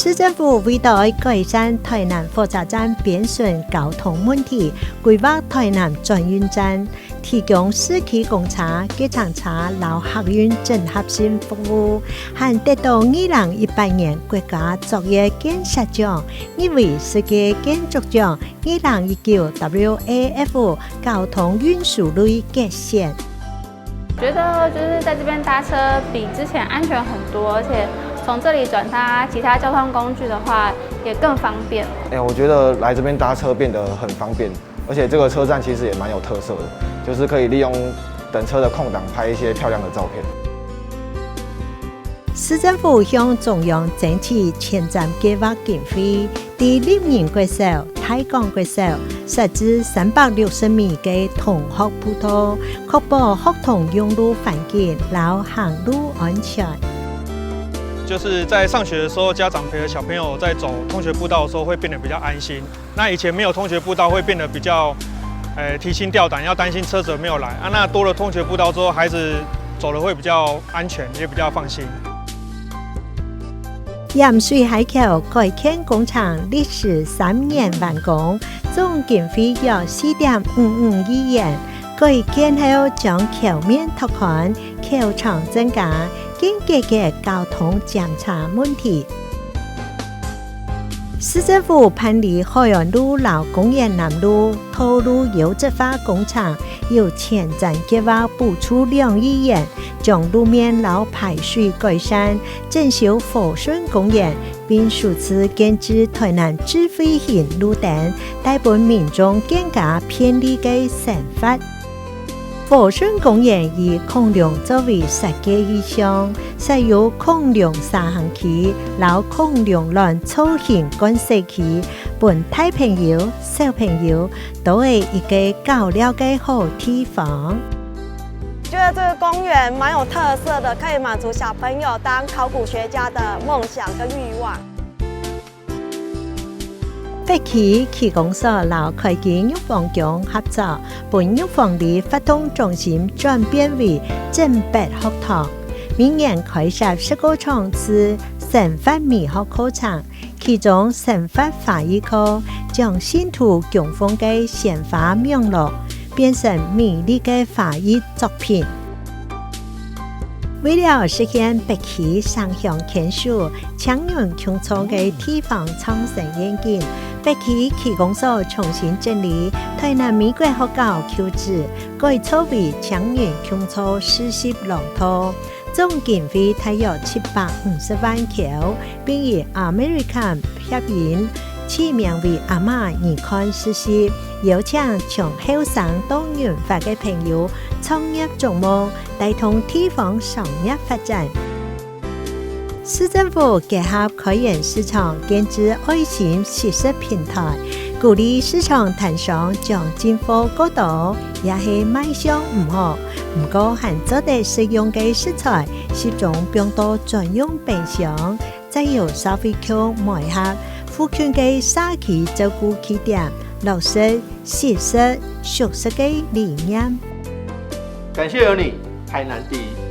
市政府为了改善台南火车站边顺交通问题，规划台南转运站，提供市区公车、机场车、老客运整合性服務，還得到2018年國家作業建設獎、日為世界建築獎、2019 WAF 交通運輸類決選。觉得就是在这边搭车比之前安全很多，而且从这里转搭其他交通工具的话也更方便。我觉得来这边搭车变得很方便，而且这个车站其实也蛮有特色的，就是可以利用等车的空档拍一些漂亮的照片。市政府向中央爭取前瞻計劃經費，第6年國小、太港國小設置360米嘅同學步道，確保學童用路環境和行路安全。就是在上学的时候，家长陪着小朋友在走通学步道的时候，会变得比较安心。那以前没有通学步道，会变得比較提心吊膽，要擔心車子沒有來啊。那多了通學步道之後，孩子走得會比較安全，也比較放心。鹽水海橋改建工程歷時3年完工，總經費約4.55億元。改建後將橋面拓寬、橋長增加，解決交通檢查問題。市政府辦理海洋路和公園南路道路優質化工程，有前瞻計劃補助2億元，將路面和排水改善，整修和順公園，並首次建置台南智慧型路燈，帶俾民眾更加便利的生活。和順公園以孔龍作為設計意象，設有孔龍三行區、老孔龍欄造型觀賞區，俾大朋友、小朋友都係一個搞了嘅好地方。觉得这个公园蛮有特色的，可以滿足小朋友當考古學家的夢想跟慾望。北區區公所和開基玉房宮合作，把玉房里活動中心轉變為正北學堂。明年開設19場次生活美學課程，其中生活法醫課將信徒供奉嘅鮮花名錄變成美麗嘅法醫作品。為了實現北區雙向牽手、搶人共創嘅地方創新願景，北區區公所重新整理台南美國學校舊址，改稱為搶人共創實習龍頭，總經費大約750萬元，並以 American 協議起名為阿媽兒看實習，邀請從後生到研發嘅朋友創業做夢，帶動地方商業發展。市政府結合開源市場，建置愛心實習平台，鼓勵市場攤商將進貨過多，也係賣相唔好，不過還做得實用嘅食材，集中並到專用冰箱，再由消費者買合，附近嘅社區照顧起點，落實實食、熟食嘅理念。感謝有你，台南第一。